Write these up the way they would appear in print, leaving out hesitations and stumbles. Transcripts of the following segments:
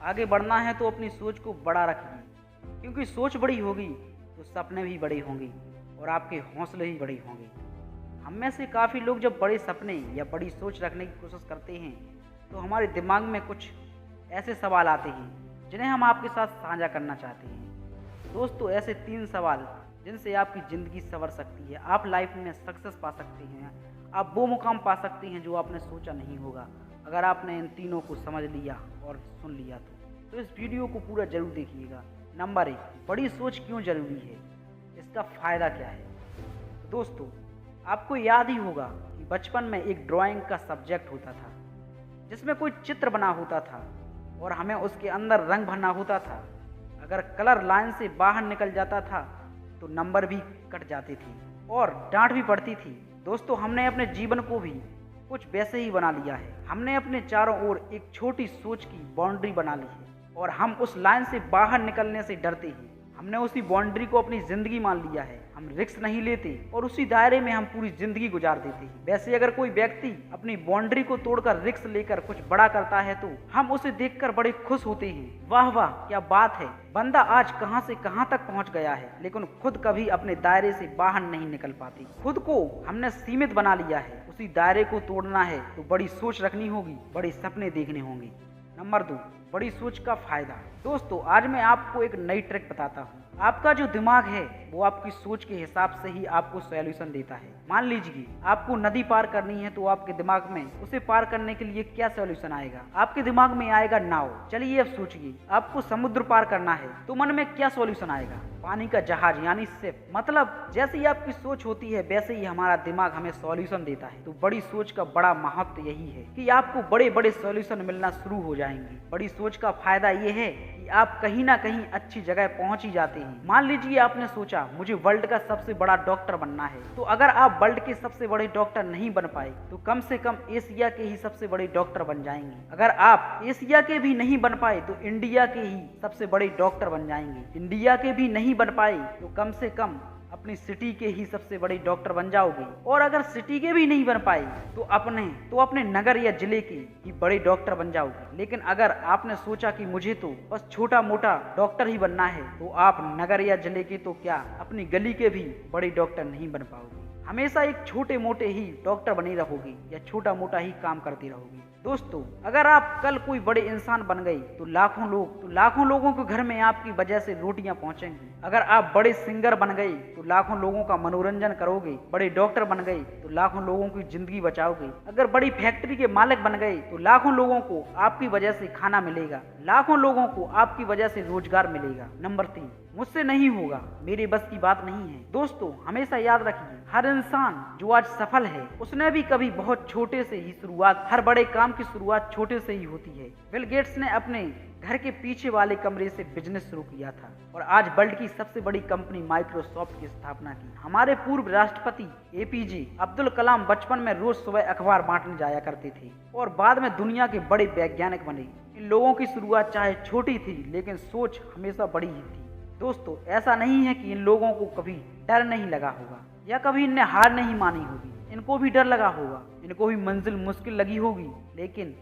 आगे बढ़ना है तो अपनी सोच को बड़ा रखिए, क्योंकि सोच बड़ी होगी तो सपने भी बड़े होंगे और आपके हौसले भी बड़े होंगे। हम में से काफ़ी लोग जब बड़े सपने या बड़ी सोच रखने की कोशिश करते हैं तो हमारे दिमाग में कुछ ऐसे सवाल आते हैं जिन्हें हम आपके साथ साझा करना चाहते हैं। दोस्तों, ऐसे 3 सवाल जिनसे आपकी ज़िंदगी संवर सकती है, आप लाइफ में सक्सेस पा सकते हैं, आप वो मुकाम पा सकते हैं जो आपने सोचा नहीं होगा, अगर आपने इन तीनों को समझ लिया और सुन लिया तो इस वीडियो को पूरा जरूर देखिएगा। नंबर 1, बड़ी सोच क्यों ज़रूरी है, इसका फ़ायदा क्या है। दोस्तों, आपको याद ही होगा कि बचपन में एक ड्राइंग का सब्जेक्ट होता था जिसमें कोई चित्र बना होता था और हमें उसके अंदर रंग भरना होता था। अगर कलर लाइन से बाहर निकल जाता था तो नंबर भी कट जाते थे और डांट भी पड़ती थी। दोस्तों, हमने अपने जीवन को भी कुछ वैसे ही बना लिया है। हमने अपने चारों ओर एक छोटी सोच की बाउंड्री बना ली है और हम उस लाइन से बाहर निकलने से डरते हैं। हमने उसी बाउंड्री को अपनी ज़िंदगी मान लिया है। हम रिस्क नहीं लेते और उसी दायरे में हम पूरी ज़िंदगी गुजार देते हैं। वैसे अगर कोई व्यक्ति अपनी बाउंड्री को तोड़कर रिस्क लेकर कुछ बड़ा करता है तो हम उसे देखकर बड़े खुश होते हैं। वाह वाह, क्या बात है, बंदा आज कहां से कहां तक पहुंच गया है। लेकिन खुद कभी अपने दायरे से बाहर नहीं निकल पाती। खुद को हमने सीमित बना लिया है। उसी दायरे को तोड़ना है तो बड़ी सोच रखनी होगी, बड़े सपने देखने होंगे। नंबर 2, बड़ी सोच का फायदा। दोस्तों, आज मैं आपको एक नई ट्रिक बताता हूँ। आपका जो दिमाग है वो आपकी सोच के हिसाब से ही आपको सॉल्यूशन देता है। मान लीजिए आपको नदी पार करनी है तो आपके दिमाग में उसे पार करने के लिए क्या सॉल्यूशन आएगा? आपके दिमाग में आएगा नाव। चलिए अब सोचिए, आपको समुद्र पार करना है तो मन में क्या सॉल्यूशन आएगा? पानी का जहाज यानी शिप। मतलब जैसे ही आपकी सोच होती है वैसे ही हमारा दिमाग हमें सॉल्यूशन देता है। तो बड़ी सोच का बड़ा महत्व यही है कि आपको बड़े बड़े सॉल्यूशन मिलना शुरू हो जाएंगे। बड़ी सोच का फायदा ये है कि आप कहीं ना कहीं अच्छी जगह पहुंच ही जाते हैं। मान लीजिए आपने सोचा मुझे वर्ल्ड का सबसे बड़ा डॉक्टर बनना है, तो अगर आप वर्ल्ड के सबसे बड़े डॉक्टर नहीं बन पाए तो कम से कम एशिया के ही सबसे बड़े डॉक्टर बन जाएंगे। अगर आप एशिया के भी नहीं बन पाए तो इंडिया के ही सबसे बड़े डॉक्टर बन जाएंगे। इंडिया के भी नहीं बन पाए तो कम से कम अपनी सिटी के ही सबसे बड़े डॉक्टर बन जाओगे। और अगर सिटी के भी नहीं बन पाए तो अपने नगर या जिले के ही बड़े डॉक्टर बन जाओगे। लेकिन अगर आपने सोचा कि मुझे तो बस छोटा मोटा डॉक्टर ही बनना है तो आप नगर या जिले के तो क्या अपनी गली के भी बड़े डॉक्टर नहीं बन पाओगे। हमेशा एक छोटे मोटे ही डॉक्टर बने रहोगे या छोटा मोटा ही काम करते रहोगे। दोस्तों, अगर आप कल कोई बड़े इंसान बन गए तो लाखों लोगों के घर में आपकी वजह से रोटियां पहुंचेंगी। अगर आप बड़े सिंगर बन गए तो लाखों लोगों का मनोरंजन करोगे। बड़े डॉक्टर बन गए तो लाखों लोगों की जिंदगी बचाओगे। अगर बड़ी फैक्ट्री के मालिक बन गए तो लाखों लोगों को आपकी वजह से खाना मिलेगा, लाखों लोगों को आपकी वजह से रोजगार मिलेगा। नंबर 3, मुझसे नहीं होगा, मेरे बस की बात नहीं है। दोस्तों, हमेशा याद रखिए, हर इंसान जो आज सफल है उसने भी कभी बहुत छोटे से ही शुरुआत, हर बड़े काम की शुरुआत छोटे से ही होती है। बिल गेट्स ने अपने घर के पीछे वाले कमरे से बिजनेस शुरू किया था और आज वर्ल्ड की सबसे बड़ी कंपनी माइक्रोसॉफ्ट की स्थापना की। हमारे पूर्व राष्ट्रपति एपीजे अब्दुल कलाम बचपन में रोज सुबह अखबार बांटने जाया करते थे और बाद में दुनिया के बड़े वैज्ञानिक बने। इन लोगों की शुरुआत चाहे छोटी थी लेकिन सोच हमेशा बड़ी ही थी। दोस्तों, ऐसा नहीं है कि इन लोगों को कभी डर नहीं लगा होगा या कभी इनने हार नहीं मानी होगी। इनको भी डर लगा होगा, इनको भी मंजिल मुश्किल लगी होगी, लेकिन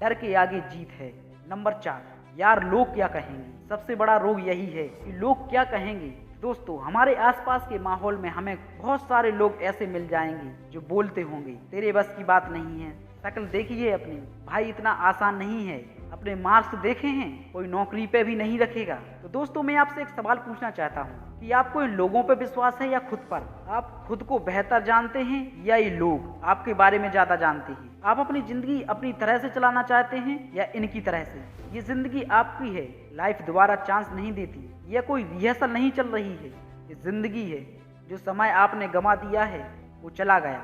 डर के आगे जीत है। नंबर 4, यार लोग क्या कहेंगे। सबसे बड़ा रोग यही है कि लोग क्या कहेंगे। दोस्तों, हमारे आसपास के माहौल में हमें बहुत सारे लोग ऐसे मिल जाएंगे जो बोलते होंगे तेरे बस की बात नहीं है, शक्ल देखिए अपनी, भाई इतना आसान नहीं है, अपने मार्क्स देखे हैं, कोई नौकरी पे भी नहीं रखेगा। तो दोस्तों, मैं आपसे एक सवाल पूछना चाहता हूँ कि आपको इन लोगों पर विश्वास है या खुद पर? आप खुद को बेहतर जानते हैं या ये लोग आपके बारे में ज्यादा जानते हैं? आप अपनी जिंदगी अपनी तरह से चलाना चाहते हैं या इनकी तरह से? ये जिंदगी आपकी है, लाइफ दोबारा चांस नहीं देती। यह कोई रिहर्सल नहीं चल रही है, ये जिंदगी है। जो समय आपने गंवा दिया है वो चला गया।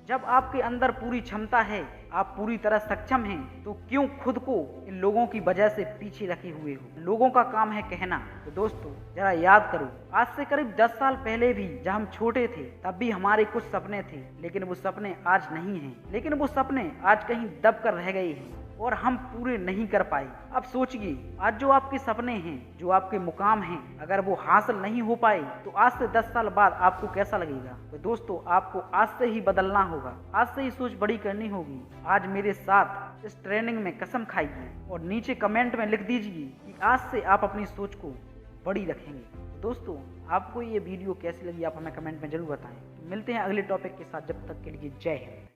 जब आपके अंदर पूरी क्षमता है, आप पूरी तरह सक्षम हैं, तो क्यों खुद को इन लोगों की वजह से पीछे रखे हुए हो? लोगों का काम है कहना। तो दोस्तों, जरा याद करो, आज से करीब 10 साल पहले भी जब हम छोटे थे तब भी हमारे कुछ सपने थे, लेकिन वो सपने आज नहीं हैं। लेकिन वो सपने आज कहीं दब कर रह गए हैं। और हम पूरे नहीं कर पाए। अब सोचिए, आज जो आपके सपने हैं, जो आपके मुकाम हैं, अगर वो हासिल नहीं हो पाए तो आज से 10 साल बाद आपको कैसा लगेगा। तो दोस्तों, आपको आज से ही बदलना होगा, आज से ही सोच बड़ी करनी होगी। आज मेरे साथ इस ट्रेनिंग में कसम खाइए और नीचे कमेंट में लिख दीजिए कि आज से आप अपनी सोच को बड़ी रखेंगे। दोस्तों, आपको ये वीडियो कैसी लगी आप हमें कमेंट में जरूर बताएं। मिलते हैं अगले टॉपिक के साथ, जब तक के लिए जय हिंद।